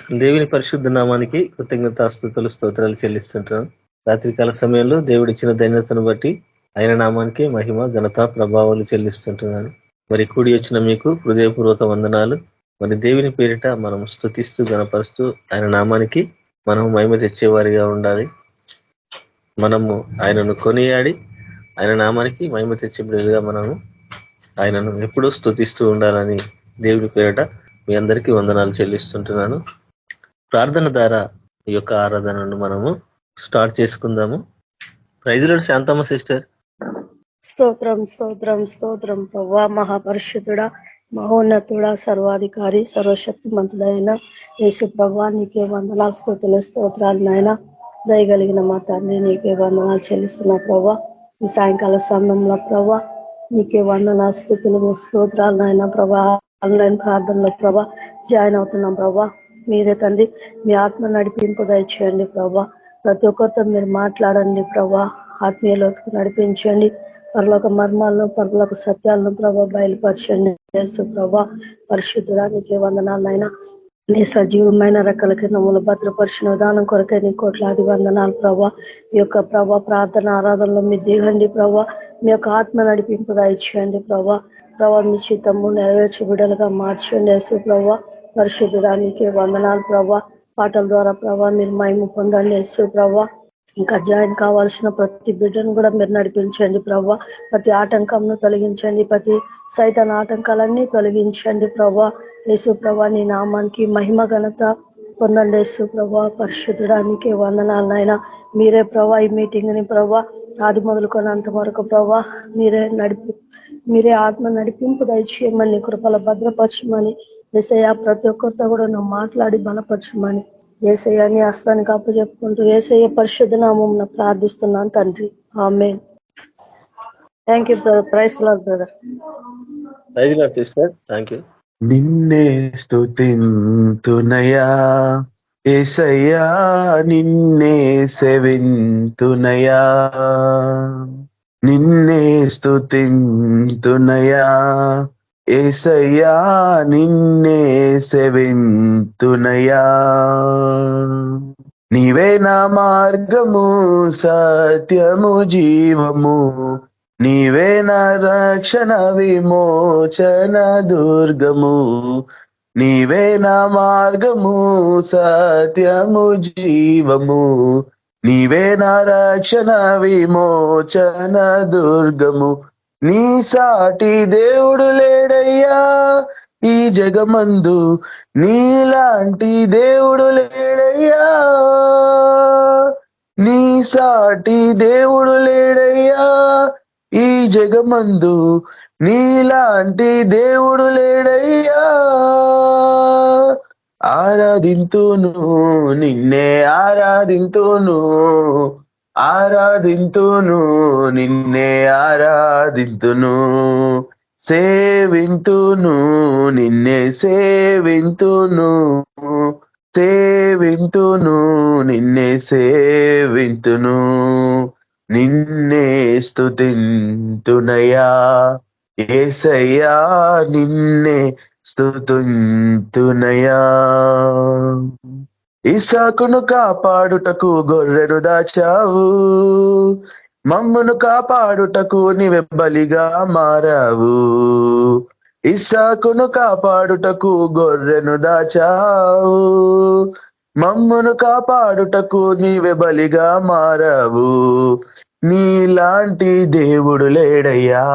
దేవుని పరిశుద్ధ నామానికి కృతజ్ఞతాస్తుతులు స్తోత్రాలు చెల్లిస్తుంటాను. రాత్రికాల సమయంలో దేవుడిచ్చిన ధన్యతను బట్టి ఆయన నామానికి మహిమ ఘనత ప్రభావాలు చెల్లిస్తుంటున్నాను. మరి కూడి వచ్చిన మీకు హృదయపూర్వక వందనాలు. మరి దేవుని పేరిట మనం స్తుతిస్తూ గణపరుస్తూ ఆయన నామానికి మనం మహిమ తెచ్చేవారిగా ఉండాలి. మనము ఆయనను కొనియాడి ఆయన నామానికి మహిమ తెచ్చే బిడ్డలుగా మనము ఆయనను ఎప్పుడూ స్తుతిస్తూ ఉండాలని దేవుని పేరిట మీ అందరికీ వందనాలు చెల్లిస్తుంటున్నాను. ప్రార్థన ద్వారా ఈ యొక్క ఆరాధనను మనము స్టార్ట్ చేసుకుందాము. Praise Lord Shanthamma sister. స్తోత్రం స్తోత్రం స్తోత్రం ప్రభా, మహాపరిషుద్ధుడా, మహోన్నతుడా, సర్వాధికారి, సర్వశక్తిమంతుడైన యేసు ప్రభా, నీకే వందనాలు, స్తుతులు, స్తోత్రాలు నాయన. దయగలిగిన మా తండ్రి, నీకే వందనాలు చెల్లిస్తున్నా ప్రభా. ఈ సాయంకాల సమయంలో ప్రభా నీకే వందనాలు, స్తుతులు, స్తోత్రాలు నాయన ప్రభా. ఆన్లైన్ ప్రార్థనలో ప్రభా జాయిన్ అవుతున్నాం ప్రభా. మీరే తండ్రి మీ ఆత్మ నడిపింపు దయచేయండి ప్రభా. ప్రతి ఒక్కరితో మీరు మాట్లాడండి ప్రభా. ఆత్మీయలోకి నడిపించండి. పరలోక మర్మాలను, పరలోక సత్యాలను ప్రభా బయలుపరచండి. యేసు ప్రభా పరిశుద్ధుడానికి వందనాలైనా. నీ సజీవమైన రెక్కల కింద మూల భద్రపరిచిన విధానం కొరకే నీ కోట్లాది వందనాలు ప్రభా. ఈ యొక్క ప్రభా ప్రార్థన ఆరాధనలో మీ దిగండి ప్రభా. మీ యొక్క ఆత్మ నడిపింపు దయచేయండి ప్రభా. ప్రభా మీ చిత్తము నెరవేర్చి బిడ్డలుగా మార్చండి. యేసు ప్రభా పరిశుద్ధుడానికి వందనాలు ప్రభా. పాటల ద్వారా ప్రభా మీరు మహిమ పొందండి. యేసు ప్రభా ఇంకా జాయిన్ కావాల్సిన ప్రతి బిడ్డను కూడా మీరు నడిపించండి ప్రభా. ప్రతి ఆటంకంను తొలగించండి. ప్రతి సైతాన్ ఆటంకాలన్నీ తొలగించండి ప్రభా. యేసు ప్రభా నీ నామానికి మహిమ ఘనత పొందండి. యేసు ప్రభా పరిశుద్ధుడానికి వందనాలనైనా. మీరే ప్రభా ఈ మీటింగ్ ని ప్రభా ఆది మొదలుకొని అంత వరకు ప్రభా మీరే ఆత్మ నడిపింపు దయచేయమని, కృపల భద్రపరచమని, యేసయ్య ప్రతి ఒక్కరితో కూడా నువ్వు మాట్లాడి బలపరచమని యేసయ్యని హస్తానికి అప్పచెప్పుకుంటూ యేసయ్య పరిశుద్ధ నామమున ప్రార్థిస్తున్నాను తండ్రి, amen. Thank you brother. Praise lord brother. Praise lord sister. Thank you. నిన్నే స్తుతింతునయా యేసయ్యా, నిన్నే సేవింతునయా, నిన్నే స్తుతింతునయా యేసయ్యా, నిన్నే సేవింతునయా. నీవే నా మార్గము, సత్యము, జీవము, నీవే నా రక్షణ విమోచన దుర్గము, నీవే నా మార్గము, సత్యము, జీవము, నీవే నా రక్షణ విమోచన దుర్గము. నీ సాటి దేవుడు లేడయ్యా ఈ జగమందు, నీలాంటి దేవుడు లేడయ్యా, నీ సాటి దేవుడు లేడయ్యా ఈ జగమందు, నీలాంటి దేవుడు లేడయ్యా. ఆరాధింతును నిన్నే, ఆరాధింతును, ఆరాధింతును నిన్నే, ఆరాధింతును, సేవింతును నిన్నే, సేవింతును, సేవింతును నిన్నే, సేవింతును, నిన్నే స్తుతింతునయా యేసయ్యా, నిన్నే స్తుతింతునయా. ఇస్సాకును కాపాడుటకు గొర్రెను దాచావు, మమ్మును కాపాడుటకు నీవే బలిగా మారావు. ఇస్సాకును కాపాడుటకు గొర్రెను దాచావు, మమ్మును కాపాడుటకు నీవే బలిగా మారావు. నీలాంటి దేవుడు లేడయ్యా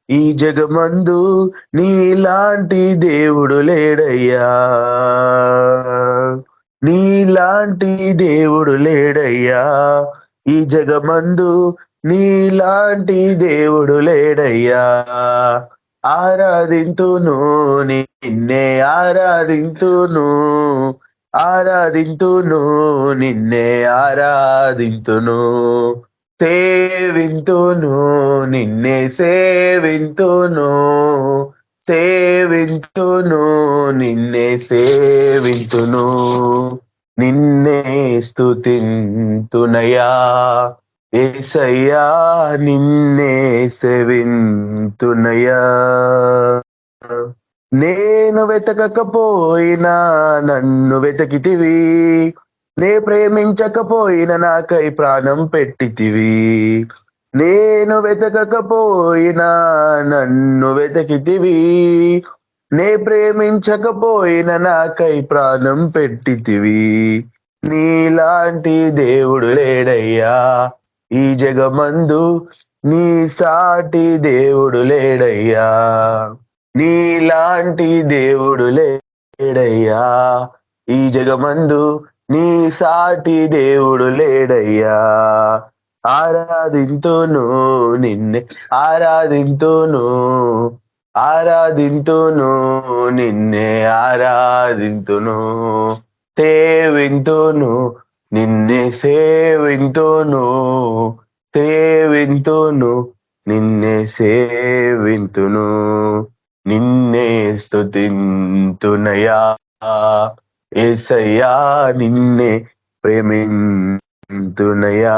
ఈ జగమందు, నీలాంటి దేవుడు లేడయ్యా, నీలాంటి దేవుడు లేడయ్యా ఈ జగమందు, నీలాంటి దేవుడు లేడయ్యా. ఆరాధింతును నిన్నే, ఆరాధింతును, ఆరాధింతును నిన్నే, ఆరాధింతును, సేవింతును నిన్నే, సేవింతును, సేవింతును నిన్నే, సేవింతును, నిన్నే స్తుతింతునయా యేసయ్యా, నిన్నే సేవింతునయా. నేను వెతకకపోయినా నన్ను వెతకితివి, నే ప్రేమించకపోయినా నాకై ప్రాణం పెట్టితివి. నేను వెతకకపోయినా నన్ను వెతకితివి, నే ప్రేమించకపోయినా నాకై ప్రాణం పెట్టితివి. నీలాంటి దేవుడు లేడయ్యా ఈ జగమందు, నీ సాటి దేవుడు లేడయ్యా. నీలాంటి దేవుడు లేడయ్యా ఈ జగమందు, నీ సాటి దేవుడు లేడయ్యా. ఆరాధింతును నిన్నే, ఆరాధింతును, ఆరాధింతును నిన్నే, ఆరాధింతును. సేవింతును నిన్నే, సేవింతును, సేవింతును నిన్నే, సేవింతును. నిన్నే స్తుతింతునయా యేసయ్యా, నిన్నే ప్రేమింతునయా.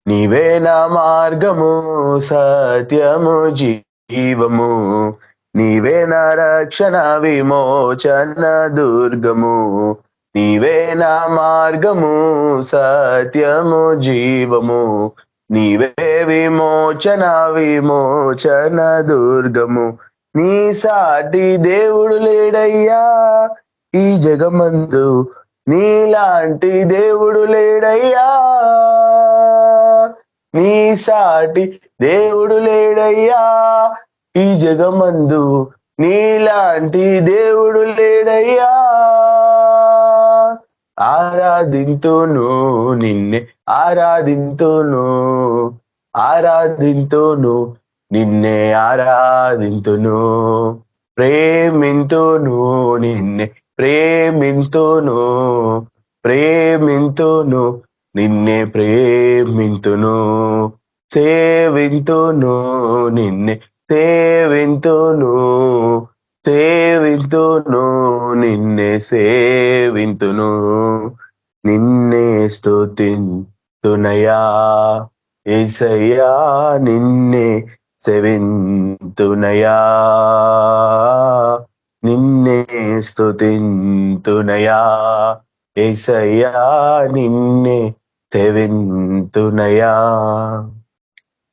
నీవే నా మార్గము సత్యము జీవము, నీవే నా రక్షణ విమోచన దుర్గము. నీవే నా మార్గము సత్యము జీవము, నీవే విమోచన విమోచన దుర్గము. నీ సాటి దేవుడు లేడయ్యా ఈ జగమందు, నీలాంటి దేవుడు లేడయ్యా. నీ సాటి దేవుడు లేడయ్యా ఈ జగమందు, నీలాంటి దేవుడు లేడయ్యా. ఆరాధింతును నిన్నే, ఆరాధింతును, ఆరాధింతును నిన్నే, ఆరాధింతును. ప్రేమింతును నిన్నే, ప్రేమింతును, ప్రేమింతును నిన్నే, ప్రేమింతును. సేవింతును నిన్నే, సేవింతును, సేవింతును నిన్నే, సేవింతును. నిన్నే స్తుతింతునయా యేసయ్యా, నిన్నే సేవింతునయా, నిన్నే స్తుతింతునయా యేసయ్యా, నిన్నే సేవింతునయా.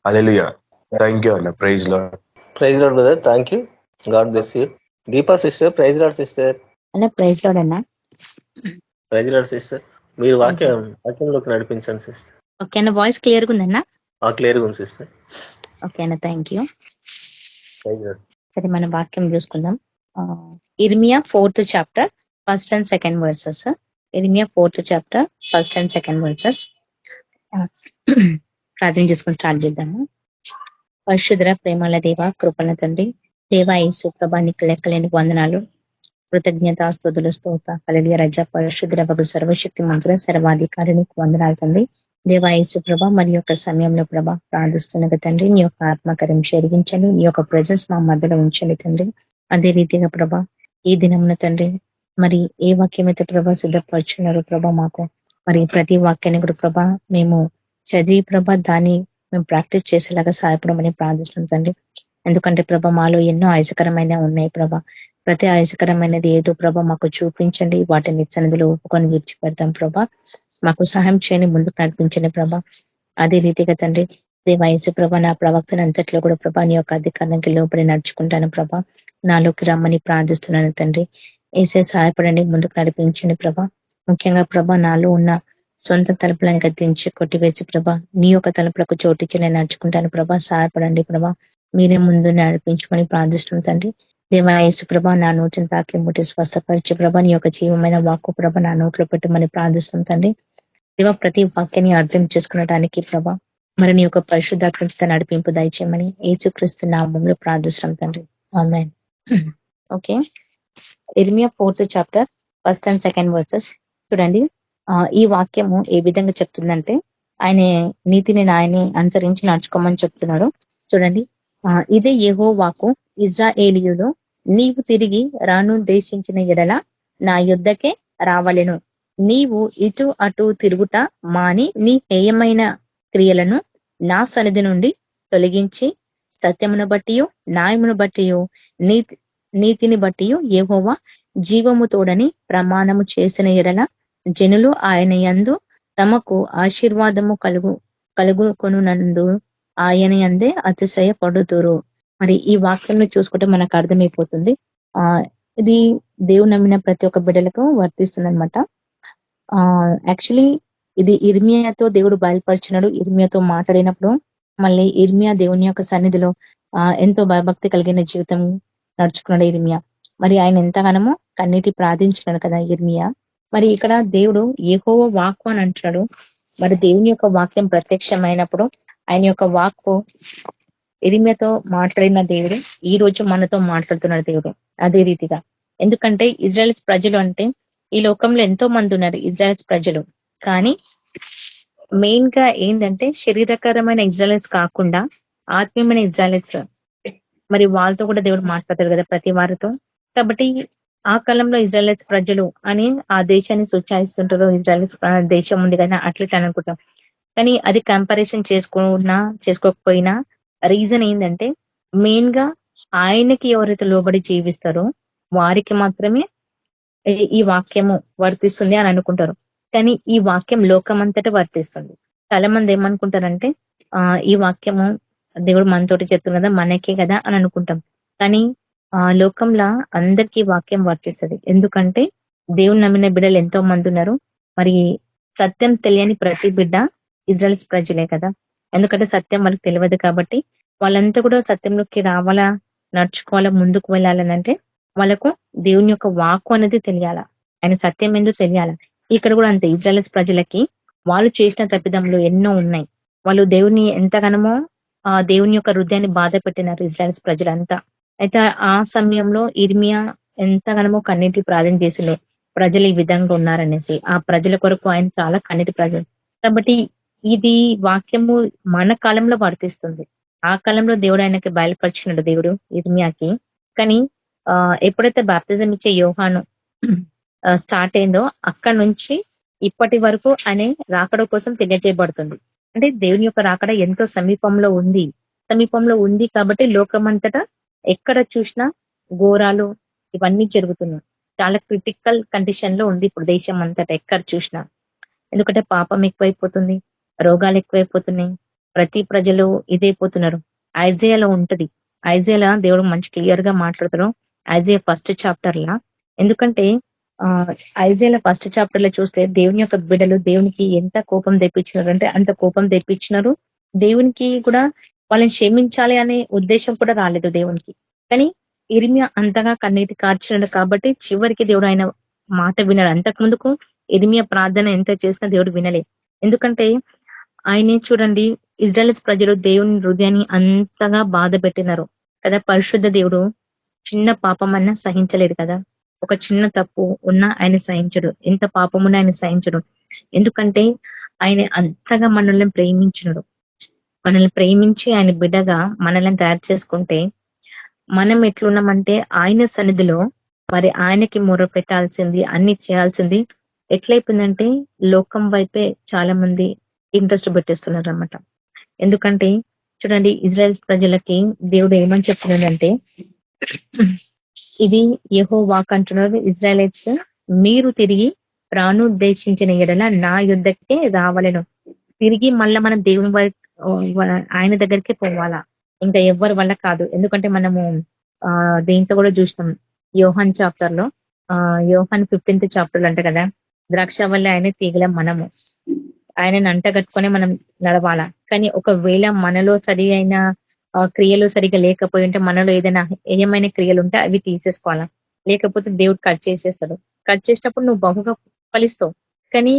హల్లెలూయా. థ్యాంక్ యూ అన్న. Praise Lord. Praise lord brother, thank you, God bless you. Deepa sister, praise lord sister. అన్న ప్రైజ్ లార్డ్ అన్న. Praise lord sister. మీరు వాక్యంలోకి నడిపించండి సిస్టర్. ఓకే అన్న, వాయిస్ క్లియర్గా ఉందన్నా? క్లియర్గా ఉంది సిస్టర్. ఓకే అన్న, థ్యాంక్ యూ. Praise Lord. సరే, మన వాక్యం చూసుకుందాం. ఇర్మియా 4th chapter 1st and 2nd verses. ఇర్మియా 4th chapter 1st and 2nd verses. ప్రార్థన చేసుకుని స్టార్ట్ చేద్దాము. పరిశుద్ధ ప్రేమల దేవ, కృపల తండ్రి, దేవా యేసు ప్రభా, నీకు లెక్కలేని వందనాలు, కృతజ్ఞత, స్తుతులు, స్తోత్ర. హల్లెలూయా. రజా పరిశుద్ధ వగు సర్వశక్తి మంతుల సర్వాధికారి నీకు వందనాలు తండ్రి. దేవా యేసు ప్రభ, మరి యొక్క సమయంలో ప్రభ ప్రార్థిస్తున్నది తండ్రి, నీ యొక్క ఆత్మకార్యం జరిగించండి, నీ యొక్క ప్రెజెన్స్ మా మధ్యలో ఉంచండి తండ్రి. అదే రీతిగా ప్రభ ఈ దినమున తండ్రి, మరి ఏ వాక్యం అయితే ప్రభ సిద్ధపరుచున్నారు ప్రభ, మాకు మరి ప్రతి వాక్యాన్ని కూడా ప్రభ మేము చదివి ప్రభ దాన్ని మేము ప్రాక్టీస్ చేసేలాగా సహాయపడమని ప్రార్థిస్తున్నాం తండ్రి. ఎందుకంటే ప్రభ మాలో ఎన్నో ఆయసకరమైన ఉన్నాయి ప్రభ, ప్రతి ఆయసకరమైనది ఏదో ప్రభ మాకు చూపించండి, వాటిని సన్నిధిలో ఒప్పుకొని విడిచిపెడతాం ప్రభ. మాకు సహాయం చేయని ముందుకు నడిపించండి ప్రభ. అదే రీతిగా తండ్రి దేవా యేసు ప్రభ, నా ప్రవక్తను అంతట్లో కూడా ప్రభా నీ యొక్క అధికారానికి లోపడి నడుచుకుంటాను ప్రభ. నాలోకి రమ్మని ప్రార్థిస్తున్నాను తండ్రి. ఏసే సహాయపడండి, ముందుకు నడిపించండి ప్రభ. ముఖ్యంగా ప్రభ నాలో ఉన్న సొంత తలుపులను గద్దించి కొట్టివేసి ప్రభ నీ యొక్క తలుపులకు చోటిచ్చి నేను నడుచుకుంటాను ప్రభ. సహాయపడండి ప్రభ, మీరే ముందు నడిపించమని ప్రార్థిస్తున్నాం తండ్రి. దేవా యేసు ప్రభ, నా నోటిని తాకి ముట్టి స్వస్థపరిచి ప్రభ నీ యొక్క జీవమైన వాక్కు ప్రభ నా నోట్లో పెట్టమని ప్రార్థిస్తున్నాం తండ్రి. దేవా ప్రతి వాక్యాన్ని అర్థం చేసుకునడానికి ప్రభ మరి నీ యొక్క పరిశుద్ధాత్మ నడిపింపు దయచేయమని యేసుక్రీస్తు నామములో ప్రార్థిస్తున్నాం తండ్రి. ఆమేన్. ఓకే, ఇర్మియా 4th chapter 1st and 2nd verses చూడండి. ఈ వాక్యము ఏ విధంగా చెప్తుందంటే, ఆయన నీతిని ఆయన్ని అనుసరించి నడుచుకోమని చెప్తున్నాడు. చూడండి, ఇదే యెహోవాకు, ఇజ్రాయేలీయులు నీవు తిరిగి రానుద్దేశించిన ఎడల నా యుద్ధకే రావలెను. నీవు ఇటు అటు తిరుగుట మాని నీ హేయమైన క్రియలను నా సన్నిధి నుండి తొలగించి సత్యమును బట్టి న్యాయమును బట్టి నీతిని బట్టి యెహోవా జీవము తోడని ప్రమాణము చేసిన ఎడల జనులు ఆయన యందు తమకు ఆశీర్వాదము కలుగుకొనునందు ఆయన యందే అతిశయపడుతురు. మరి ఈ వాక్యంలో చూసుకుంటే మనకు అర్థమైపోతుంది. ఇది దేవుని నమ్మిన ప్రతి ఒక్క బిడ్డలకు వర్తిస్తుంది అనమాట. యాక్చువల్లీ ఇది ఇర్మియాతో దేవుడు బయలుపరిచినాడు. ఇర్మియాతో మాట్లాడినప్పుడు మళ్ళీ ఇర్మియా దేవుని యొక్క సన్నిధిలో ఎంతో భయభక్తి కలిగిన జీవితం నడుచుకున్నాడు ఇర్మియా. మరి ఆయన ఎంతగానో కన్నీటి ప్రార్థించినాడు కదా ఇర్మియా. మరి ఇక్కడ దేవుడు యెహోవా వాక్కు అని అంటున్నాడు. మరి దేవుని యొక్క వాక్యం ప్రత్యక్షమైనప్పుడు ఆయన యొక్క వాక్కు ఇర్మియాతో మాట్లాడిన దేవుడు ఈ రోజు మనతో మాట్లాడుతున్నాడు దేవుడు అదే రీతిగా. ఎందుకంటే ఇజ్రాయెల్స్ ప్రజలు అంటే ఈ లోకంలో ఎంతో మంది ఉన్నారు ఇజ్రాయెల్స్ ప్రజలు. కానీ మెయిన్ గా ఏంటంటే శరీరకరమైన ఇజ్రాయెల్స్ కాకుండా ఆత్మీయమైన ఇజ్రాయెల్స్, మరి వాళ్ళతో కూడా దేవుడు మాట్లాడతాడు కదా ప్రతి వారితో. కాబట్టి ఆ కాలంలో ఇజ్రాయెల్స్ ప్రజలు అని ఆ దేశాన్ని సూచాయిస్తుంటారు. ఇజ్రాయెల్ దేశం ఉంది కదా అట్లా అనుకుంటాం. కానీ అది కంపారిజన్ చేసుకోకపోయినా రీజన్ ఏంటంటే మెయిన్ గా ఆయనకి ఎవరైతే లోబడి జీవిస్తారో వారికి మాత్రమే ఈ వాక్యము వర్తిస్తుంది అని అనుకుంటారు. కానీ ఈ వాక్యం లోకమంతటా వర్తిస్తుంది. చాలా మంది ఏమనుకుంటారంటే ఈ వాక్యము దేవుడు మనతోటి చెప్తున్నదా మనకే కదా అని అనుకుంటాం. కానీ లోకంలో అందరికీ వాక్యం వర్తిస్తుంది. ఎందుకంటే దేవుని నమ్మిన బిడ్డలు ఎంతో మంది ఉన్నారు. మరి సత్యం తెలియని ప్రతి బిడ్డ ఇజ్రాయెల్స్ ప్రజలే కదా. ఎందుకంటే సత్యం వాళ్ళకి తెలియదు కాబట్టి వాళ్ళంతా కూడా సత్యంలోకి రావాలా, నడుచుకోవాలా, ముందుకు వెళ్ళాలని అంటే వాళ్ళకు దేవుని యొక్క వాక్కు అనేది తెలియాలా, ఆయన సత్యం ఎందుకు తెలియాలా. ఇక్కడ కూడా అంతే ఇజ్రాయెల్స్ ప్రజలకి వాళ్ళు చేసిన తప్పిదములు ఎన్నో ఉన్నాయి. వాళ్ళు దేవుని ఎంతగానో దేవుని యొక్క హృదయాన్ని బాధ పెట్టినారు ఇజ్రాయెల్స్ ప్రజలంతా. అయితే ఆ సమయంలో ఇర్మియా ఎంతగానో కన్నీటి ప్రార్థన చేసిలే ప్రజలు ఈ విధంగా ఉన్నారనేసి. ఆ ప్రజల కొరకు ఆయన చాలా కన్నీటి ప్రజలు. కాబట్టి ఇది వాక్యము మన కాలంలో వర్తిస్తుంది. ఆ కాలంలో దేవుడు ఆయనకి బయలుపరిచినాడు దేవుడు ఇర్మియాకి. కానీ ఎప్పుడైతే బాప్తిజం ఇచ్చే యోహాను స్టార్ట్ అయిందో అక్కడి నుంచి ఇప్పటి వరకు అనే రాకడ కోసం తెలియజేయబడుతుంది. అంటే దేవుని యొక్క రాకడ ఎంతో సమీపంలో ఉంది కాబట్టి లోకమంతటా ఎక్కడ చూసినా ఘోరాలు ఇవన్నీ జరుగుతున్నాయి. చాలా క్రిటికల్ కండిషన్ లో ఉంది ఇప్పుడు దేశం అంతటా ఎక్కడ చూసినా. ఎందుకంటే పాపం ఎక్కువైపోతుంది, రోగాలు ఎక్కువైపోతున్నాయి, ప్రతి ప్రజలు ఇదైపోతున్నారు. ఐజయాలో ఉంటది. ఐజయాలో దేవుడు మంచి క్లియర్ గా మాట్లాడతారు ఐజయా ఫస్ట్ చాప్టర్ లా. ఎందుకంటే ఐజయాల ఫస్ట్ చాప్టర్ లో చూస్తే దేవుని యొక్క బిడ్డలు దేవునికి ఎంత కోపం తెప్పించినారు అంటే అంత కోపం తెప్పించినారు. దేవునికి కూడా వాళ్ళని క్షమించాలి అనే ఉద్దేశం కూడా రాలేదు దేవునికి. కానీ ఇర్మియా అంతగా కన్నీటి కార్చినాడు కాబట్టి చివరికి దేవుడు ఆయన మాట వినాడు. అంతకు ముందుకు ఇర్మియా ప్రార్థన ఎంత చేసినా దేవుడు వినలే. ఎందుకంటే ఆయనే చూడండి ఇజ్రాయెల్స్ ప్రజలు దేవుని హృదయాన్ని అంతగా బాధ పెట్టినారు కదా. పరిశుద్ధ దేవుడు చిన్న పాపం అన్నా సహించలేడు కదా. ఒక చిన్న తప్పు ఉన్నా ఆయన సహించడు, ఎంత పాపం ఉన్నా ఆయన సహించడు. ఎందుకంటే ఆయన అంతగా మనల్ని ప్రేమించినడు. మనల్ని ప్రేమించి ఆయన బిడ్డగా మనల్ని తయారు చేసుకుంటే మనం ఎట్లున్నామంటే ఆయన సన్నిధిలో మరి ఆయనకి మొర పెట్టాల్సింది, అన్ని చేయాల్సింది ఎట్లయిపోయిందంటే లోకం వైపే చాలా మంది ఇంట్రెస్ట్ పెట్టేస్తున్నారు అన్నమాట. ఎందుకంటే చూడండి ఇజ్రాయెల్స్ ప్రజలకి దేవుడు ఏమని చెప్తున్నాడంటే ఇది యెహోవా వాక్ అంటున్నారు. ఇజ్రాయెలైట్స్ మీరు తిరిగి ప్రాణోద్దేశించిన ఎడల నా యుద్ధకే రావాలను. తిరిగి మళ్ళా మనం దేవుని ఆయన దగ్గరికే పోవాలా, ఇంకా ఎవరి వల్ల కాదు. ఎందుకంటే మనము దీంట్లో కూడా చూసినాం యోహాన్ చాప్టర్ లో, యోహాన్ 15th చాప్టర్ అంట కదా, ద్రాక్ష వల్ల ఆయన తీగలం మనము, ఆయనను అంటగట్టుకొని మనం నడవాలా. కానీ ఒకవేళ మనలో సరి అయిన క్రియలు సరిగా లేకపోయి ఉంటే, మనలో ఏమైనా క్రియలు ఉంటే అవి తీసేసుకోవాలా. లేకపోతే దేవుడు కట్ చేసేస్తాడు. కట్ చేసినప్పుడు నువ్వు బహుగా ఫలిస్తావు, కానీ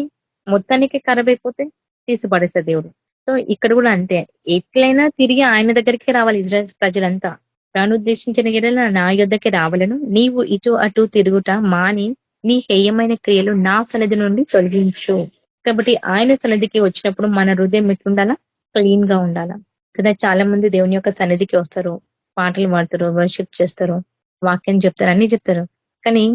మొత్తానికి ఖరాబ్ అయిపోతే తీసి పడేస్తాడు దేవుడు. సో ఇక్కడ కూడా అంతే, ఎట్లయినా తిరిగి ఆయన దగ్గరికి రావాలి ఇజ్రాయెల్ ప్రజలంతా. ప్రాణోద్దేశించిన ఎడల నా యుద్ధకి రావాలను, నీవు ఇటు అటు తిరుగుట మాని నీ హేయమైన క్రియలు నా సన్నిధి నుండి తొలగించు. కాబట్టి ఆయన సన్నిధికి వచ్చినప్పుడు మన హృదయం ఎట్లుండాలా, క్లీన్ గా ఉండాలా కదా. చాలా మంది దేవుని యొక్క సన్నిధికి వస్తారు, పాటలు పాడతారు, వర్షిప్ చేస్తారు, వాక్యం చెప్తారు, అన్ని చెప్తారు. కానీ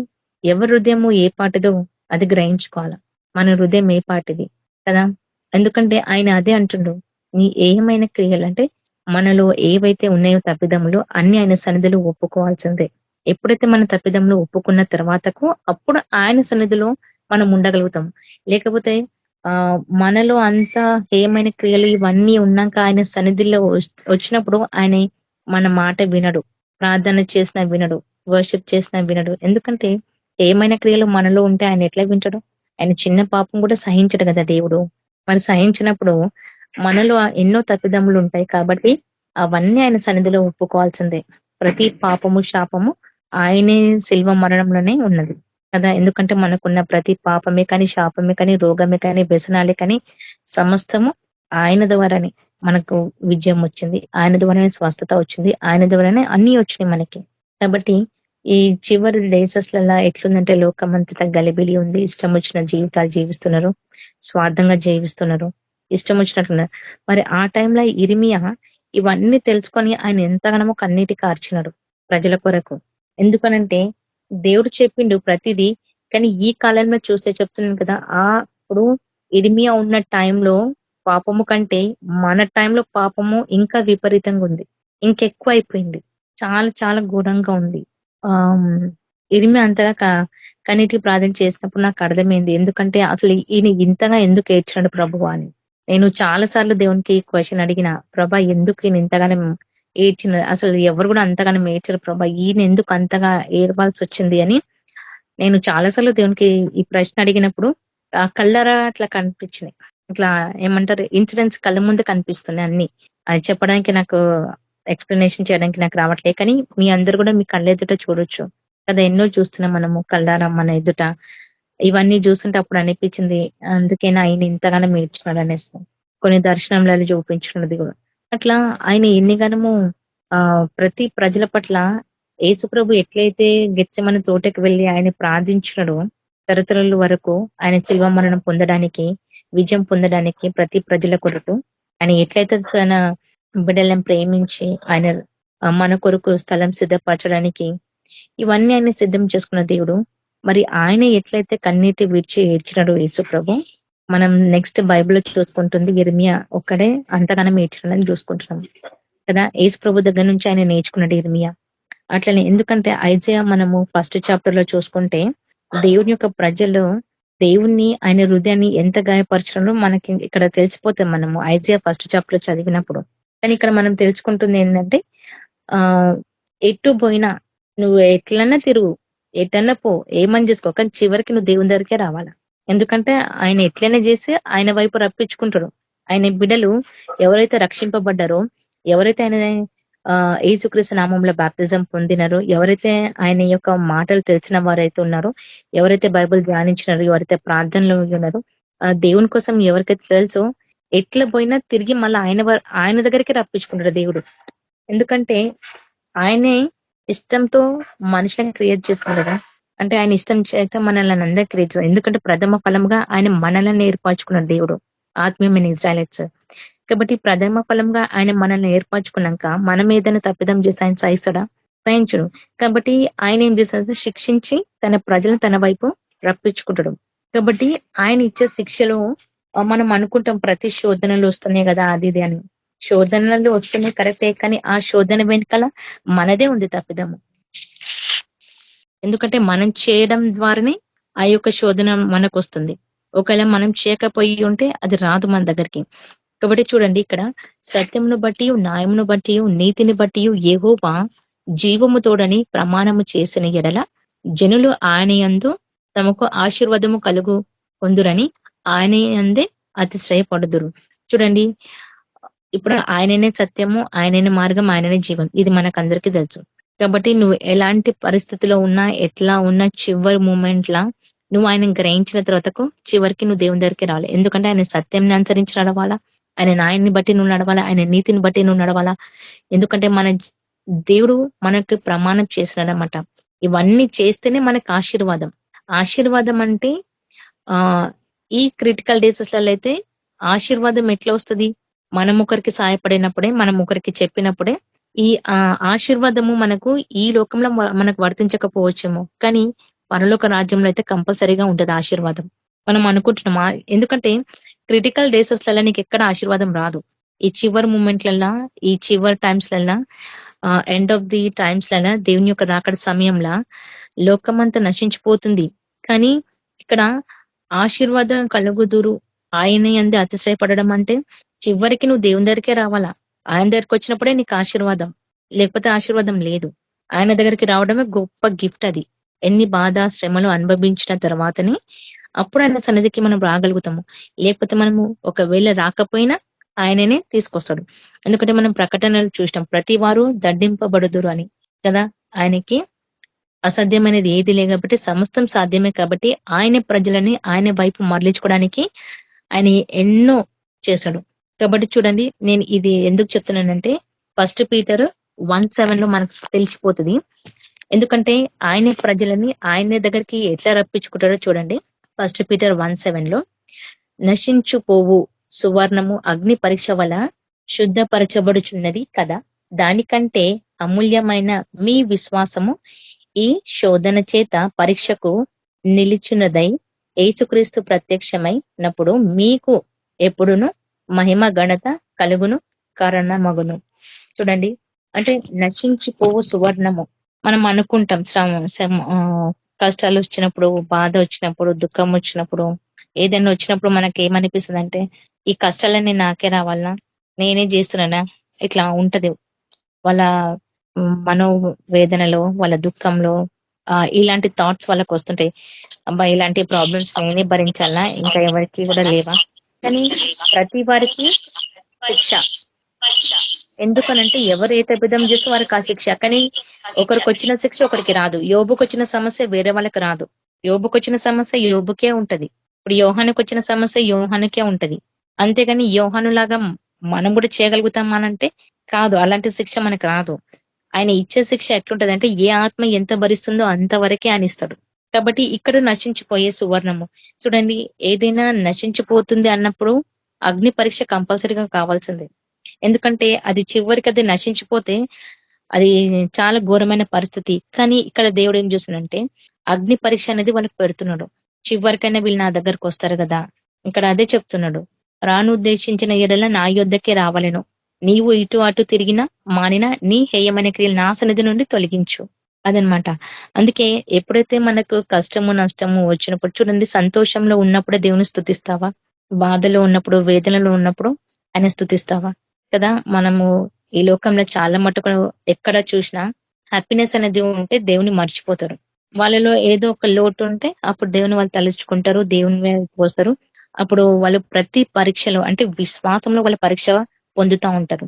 ఎవరి హృదయము ఏ పాటిదో అది గ్రహించుకోవాలా, మన హృదయం ఏ పాటిది కదా. ఎందుకంటే ఆయన అదే అంటుండు, నీ ఏమైన క్రియలు అంటే మనలో ఏవైతే ఉన్నాయో తప్పిదములు అన్ని ఆయన సన్నిధిలో ఒప్పుకోవాల్సిందే. ఎప్పుడైతే మన తప్పిదములు ఒప్పుకున్న తర్వాతకు అప్పుడు ఆయన సన్నిధిలో మనం ఉండగలుగుతాం. లేకపోతే మనలో అంత హేయమైన క్రియలు ఇవన్నీ ఉన్నాక ఆయన సన్నిధిలో వచ్చినప్పుడు ఆయన మన మాట వినడు. ప్రార్థన చేసినా వినడు. వర్షిప్ చేసినా వినడు. ఎందుకంటే ఏమైన క్రియలు మనలో ఉంటే ఆయన ఎట్లా వింటాడు? ఆయన చిన్న పాపం కూడా సహించడు కదా దేవుడు. మరి సహించినప్పుడు మనలో ఎన్నో తప్పిదములు ఉంటాయి కాబట్టి అవన్నీ ఆయన సన్నిధిలో ఒప్పుకోవాల్సిందే. ప్రతి పాపము శాపము ఆయనే శిల్వ మరణంలోనే ఉన్నది కదా. ఎందుకంటే మనకున్న ప్రతి పాపమే కానీ, శాపమే కానీ, రోగమే కానీ, వ్యసనాలే కానీ సమస్తము ఆయన ద్వారానే మనకు విజయం వచ్చింది. ఆయన ద్వారానే స్వస్థత వచ్చింది. ఆయన ద్వారానే అన్ని వచ్చినాయి మనకి. కాబట్టి ఈ చివరి డేసెస్లలో ఎట్లుందంటే లోకమంతటా గలిబిలి ఉంది. ఇష్టం వచ్చిన జీవితాలు జీవిస్తున్నారు. స్వార్థంగా జీవిస్తున్నారు. ఇష్టం వచ్చినట్లున్నారు. మరి ఆ టైంలో ఇర్మియా ఇవన్నీ తెలుసుకొని ఆయన ఎంతగానో కన్నీటి కార్చినాడు ప్రజల కొరకు. ఎందుకనంటే దేవుడు చెప్పిండు ప్రతిదీ. కానీ ఈ కాలంలో చూస్తే చెప్తున్నాను కదా, అప్పుడు ఇర్మియా ఉన్న టైంలో పాపము కంటే మన టైంలో పాపము ఇంకా విపరీతంగా ఉంది. ఇంకెక్కువ అయిపోయింది. చాలా చాలా ఘోరంగా ఉంది. ఇర్మియా అంతగా కన్నీటికి ప్రార్థన చేసినప్పుడు నాకు అర్థమైంది. ఎందుకంటే అసలు ఈయన ఇంతగా ఎందుకు ఏడ్చినాడు ప్రభువా అని. నేను చాలా సార్లు దేవునికి క్వశ్చన్ అడిగిన, ప్రభా ఎందుకు ఈయన ఇంతగానం ఏడ్చిన, అసలు ఎవరు కూడా అంతగానం ఏడ్చరు ప్రభా, ఈయన ఎందుకు అంతగా ఏడవాల్సి వచ్చింది అని నేను చాలాసార్లు దేవునికి ఈ ప్రశ్న అడిగినప్పుడు కళ్ళారా అట్లా కనిపించినాయి. ఇట్లా ఏమంటారు, ఇన్సిడెంట్స్ కళ్ళ ముందు కనిపిస్తున్నాయి అన్ని. అది చెప్పడానికి నాకు ఎక్స్ప్లెనేషన్ చేయడానికి నాకు రావట్లే. కానీ మీ అందరు కూడా మీ కళ్ళ ఎదుట చూడొచ్చు కదా, ఎన్నో చూస్తున్నాం మనము కళ్ళారా మన ఎదుట. ఇవన్నీ చూస్తుంటే అప్పుడు అనిపించింది, అందుకేనా ఆయన ఇంతగానో ఏడ్చినాడు అనేసి. కొన్ని దర్శనంలో చూపించినది కూడా అట్లా ఆయన ఎన్నిగానము ప్రతి ప్రజల పట్ల యేసుప్రభు ఎట్లయితే గెత్సెమనే తోటకి వెళ్ళి ఆయన ప్రార్థించినాడో తరతరాల వరకు ఆయన శిలువ మరణం పొందడానికి, విజయం పొందడానికి ప్రతి ప్రజల కొరకు ఆయన ఎట్లయితే తన బిడ్డలను ప్రేమించి ఆయన మన కొరకు స్థలం సిద్ధపరచడానికి ఇవన్నీ ఆయన సిద్ధం చేసుకున్న దేవుడు. మరి ఆయన ఎట్లయితే కన్నీటి విడిచి ఏడ్చినాడు యేసుప్రభు, మనం నెక్స్ట్ బైబిల్లో చూసుకుంటుంది ఇర్మియా ఒక్కడే అంతగానం ఏడ్చినాడని చూసుకుంటున్నాం కదా. యేసుప్రభు దగ్గర నుంచి ఆయన నేర్చుకున్నాడు ఇర్మియా. అట్లనే ఎందుకంటే ఐజయా మనము ఫస్ట్ చాప్టర్ లో చూసుకుంటే దేవుని యొక్క ప్రజలు దేవుణ్ణి ఆయన హృదయాన్ని ఎంత గాయపరచడంలో మనకి ఇక్కడ తెలిసిపోతాం మనము ఐజయా ఫస్ట్ చాప్టర్ లో చదివినప్పుడు. కానీ ఇక్కడ మనం తెలుసుకుంటుంది ఏంటంటే ఎటు పోయినా నువ్వు ఎట్లన్నా తిరుగు, ఎటన్నా పో, ఏమని చేసుకో, కానీ చివరికి నువ్వు దేవుని దగ్గరికే రావాలా. ఎందుకంటే ఆయన ఎట్లయినా చేసి ఆయన వైపు రప్పించుకుంటాడు. ఆయన బిడ్డలు ఎవరైతే రక్షింపబడ్డారో, ఎవరైతే ఆయన యేసుక్రీస్తు నామంలో బాప్తిజం పొందినారో, ఎవరైతే ఆయన యొక్క మాటలు తెలిసిన వారైతే ఉన్నారో, ఎవరైతే బైబిల్ ధ్యానించినారో, ఎవరైతే ప్రార్థనలో ఉన్నారో, దేవుని కోసం ఎవరికైతే తెలుసో ఎట్లా పోయినా తిరిగి మళ్ళీ ఆయన దగ్గరికి రప్పించుకుంటాడు దేవుడు. ఎందుకంటే ఆయనే ఇష్టంతో మనుషులను క్రియేట్ చేసుకున్నాడు కదా. అంటే ఆయన ఇష్టం చేత మనల్ని అందరూ క్రియేట్ చేస్తారు. ఎందుకంటే ప్రథమ ఫలంగా ఆయన మనల్ని ఏర్పరచుకున్నాడు దేవుడు, ఆత్మీయమైన ఇజ్రాయెలైట్స్. కాబట్టి ప్రథమ ఫలంగా ఆయన మనల్ని ఏర్పరచుకున్నాక మనం ఏదైనా తప్పిదం చేస్తే ఆయన సహిస్తాడా? సహించడు. కాబట్టి ఆయన ఏం చేస్తాడు, శిక్షించి తన ప్రజలను తన వైపు రప్పించుకుంటాడు. కాబట్టి ఆయన ఇచ్చే శిక్షలో మనం అనుకుంటాం ప్రతి శోధనలు వస్తున్నాయి కదా అది ఇది అని. శోధనలు వస్తున్నాయి కరెక్టే, కానీ ఆ శోధన వెనుకల మనదే ఉంది తప్పిదము. ఎందుకంటే మనం చేయడం ద్వారానే ఆ యొక్క శోధన మనకు వస్తుంది. ఒకవేళ మనం చేయకపోయి ఉంటే అది రాదు మన దగ్గరికి. కాబట్టి చూడండి, ఇక్కడ సత్యమును బట్టి, న్యాయమును బట్టి, నీతిని బట్టి యెహోవా జీవము తోడని ప్రమాణము చేసిన ఎడల జనులు ఆయన యందు తమకు ఆశీర్వాదము కలుగు పొందురని ఆయన యందే అతిశ్రయపడుదురు. చూడండి, ఇప్పుడు ఆయననే సత్యము, ఆయననే మార్గం, ఆయననే జీవం. ఇది మనకు అందరికీ తెలుసు. కాబట్టి నువ్వు ఎలాంటి పరిస్థితిలో ఉన్నా, ఎట్లా ఉన్నా, చివరి మూమెంట్ లా నువ్వు ఆయన గ్రహించిన తర్వాతకు చివరికి నువ్వు దేవుని దగ్గరికి రావాలి. ఎందుకంటే ఆయన సత్యంని అనుసరించి నడవాలా, ఆయన న్యాయాన్ని బట్టి నువ్వు నడవాలా, ఆయన నీతిని బట్టి నువ్వు నడవాలా. ఎందుకంటే మన దేవుడు మనకి ప్రమాణం చేసినాడనమాట. ఇవన్నీ చేస్తేనే మనకు ఆశీర్వాదం. ఆశీర్వాదం అంటే ఈ క్రిటికల్ డేసెస్లలో అయితే ఆశీర్వాదం ఎట్లా వస్తుంది, మనం ఒకరికి సహాయపడినప్పుడే, మనం ఒకరికి చెప్పినప్పుడే ఈ ఆశీర్వాదము మనకు ఈ లోకంలో మనకు వర్తించకపోవచ్చేమో, కానీ పరలోక రాజ్యంలో అయితే కంపల్సరీగా ఉంటది ఆశీర్వాదం. మనం అనుకుంటున్నాం. ఎందుకంటే క్రిటికల్ డేసెస్లలో నీకు ఎక్కడ ఆశీర్వాదం రాదు. ఈ చివరి మూమెంట్లల్లా, ఈ చివరి టైమ్స్లల్లా, ఎండ్ ఆఫ్ ది టైమ్స్లల్లా, దేవుని యొక్క రాకడ సమయంలో లోకమంతా నశించిపోతుంది. కానీ ఇక్కడ ఆశీర్వాదం కలుగుదురు ఆయన యందు అతిశయపడడం అంటే చివరికి నువ్వు దేవుని దగ్గరికే రావాలా. ఆయన దగ్గరికి వచ్చినప్పుడే నీకు ఆశీర్వాదం, లేకపోతే ఆశీర్వాదం లేదు. ఆయన దగ్గరికి రావడమే గొప్ప గిఫ్ట్. అది ఎన్ని బాధ శ్రమలు అనుభవించిన తర్వాతనే అప్పుడు ఆయన సన్నిధికి మనం రాగలుగుతాము. లేకపోతే మనము ఒకవేళ రాకపోయినా ఆయననే తీసుకొస్తాడు. ఎందుకంటే మనం ప్రకటనలు చూసినాం, ప్రతి వారు దండింపబడుదురు అని కదా. ఆయనకి అసాధ్యమైనది ఏది లేదు కాబట్టి సమస్తం సాధ్యమే. కాబట్టి ఆయన ప్రజలని ఆయన వైపు మరలించుకోవడానికి ఆయన ఎన్నో చేశాడు. కాబట్టి చూడండి, నేను ఇది ఎందుకు చెప్తున్నానంటే 1 Peter 1:7 మనకు తెలిసిపోతుంది. ఎందుకంటే ఆయన ప్రజలని ఆయన దగ్గరికి ఎట్లా రప్పించుకుంటారో చూడండి. 1 Peter 1:7 నశించుపోవు సువర్ణము అగ్ని పరీక్ష వల్ల శుద్ధపరచబడుచున్నది కదా, దానికంటే అమూల్యమైన మీ విశ్వాసము ఈ శోధన చేత పరీక్షకు నిలిచున్నదై యేసుక్రీస్తు ప్రత్యక్షమైనప్పుడు మీకు ఎప్పుడును మహిమ ఘనత కలుగును కారణమగును. చూడండి, అంటే నశించిపోవు సువర్ణము. మనం అనుకుంటాం కష్టాలు వచ్చినప్పుడు, బాధ వచ్చినప్పుడు, దుఃఖం వచ్చినప్పుడు, ఏదైనా వచ్చినప్పుడు మనకి ఏమనిపిస్తుంది అంటే ఈ కష్టాలన్నీ నాకే రావాలా, నేనే చేస్తున్నానా, ఇట్లా ఉంటది వాళ్ళ మనోవేదనలో, వాళ్ళ దుఃఖంలో. ఇలాంటి థాట్స్ వాళ్ళకి వస్తుంటాయి. అబ్బా ఇలాంటి ప్రాబ్లమ్స్ నేనే భరించాలా, ఇంకా ఎవరికి కూడా లేవా. కానీ ప్రతి వారికి శిక్ష. ఎందుకనంటే ఎవరు ఏ తప్పిదం చేస్తే వారికి ఆ శిక్ష. కానీ ఒకరికి వచ్చిన శిక్ష ఒకరికి రాదు. యోబుకు వచ్చిన సమస్య వేరే వాళ్ళకి రాదు. యోబుకు వచ్చిన సమస్య యోబుకే ఉంటది. ఇప్పుడు యోహానుకు వచ్చిన సమస్య యోహానుకే ఉంటది. అంతేగాని యోహాను లాగా మనం కూడా చేయగలుగుతామనంటే కాదు. అలాంటి శిక్ష మనకు రాదు. ఆయన ఇచ్చే శిక్ష ఎట్లుంటది అంటే ఏ ఆత్మ ఎంత భరిస్తుందో అంతవరకే ఆయన ఇస్తాడు. కాబట్టి ఇక్కడ నశించిపోయే సువర్ణము. చూడండి, ఏదైనా నశించిపోతుంది అన్నప్పుడు అగ్ని పరీక్ష కంపల్సరీగా కావాల్సిందే. ఎందుకంటే అది చివరికి అది నశించిపోతే అది చాలా ఘోరమైన పరిస్థితి. కానీ ఇక్కడ దేవుడు ఏం చూస్తున్నాడంటే అగ్ని పరీక్ష అనేది వాళ్ళకి పెడుతున్నాడు. చివరికైనా వీళ్ళు నా దగ్గరకు వస్తారు కదా. ఇక్కడ అదే చెప్తున్నాడు, రాను ఉద్దేశించిన ఎడల నా యొద్దకే రావాలను, నీవు ఇటు అటు తిరిగినా మానినా నీ హేయమైన క్రియలు నా సన్నిధి నుండి తొలగించు. అదనమాట. అందుకే ఎప్పుడైతే మనకు కష్టము నష్టము వచ్చినప్పుడు చూడండి, సంతోషంలో ఉన్నప్పుడే దేవుని స్తుతిస్తావా, బాధలో ఉన్నప్పుడు వేదనలో ఉన్నప్పుడు ఆయన స్తుతిస్తావా కదా. మనము ఈ లోకంలో చాలా మటుకు ఎక్కడ చూసినా హ్యాపీనెస్ అనేది ఉంటే దేవుని మర్చిపోతారు. వాళ్ళలో ఏదో ఒక లోటు ఉంటే అప్పుడు దేవుని వాళ్ళు తలుచుకుంటారు, దేవుని మీద పోస్తారు. అప్పుడు వాళ్ళు ప్రతి పరీక్షలో అంటే విశ్వాసంలో వాళ్ళ పరీక్ష పొందుతా ఉంటారు.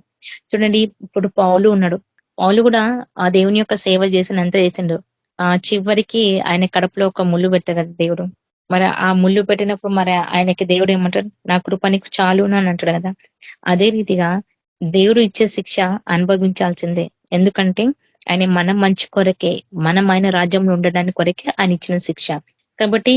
చూడండి, ఇప్పుడు పౌలు ఉన్నాడు. పౌలు కూడా ఆ దేవుని యొక్క సేవ చేసినంత చేసిండు. చివరికి ఆయన కడుపులో ఒక ముళ్ళు పెట్టారు కదా దేవుడు. మరి ఆ ముళ్ళు పెట్టినప్పుడు మరి ఆయనకి దేవుడు ఏమంటాడు, నా కృప నీకు చాలును అని అంటాడు కదా. అదే రీతిగా దేవుడు ఇచ్చే శిక్ష అనుభవించాల్సిందే. ఎందుకంటే ఆయన మన మంచి కొరకే, మనం ఆయన రాజ్యంలో ఉండడానికి కొరకే ఆయన ఇచ్చిన శిక్ష. కాబట్టి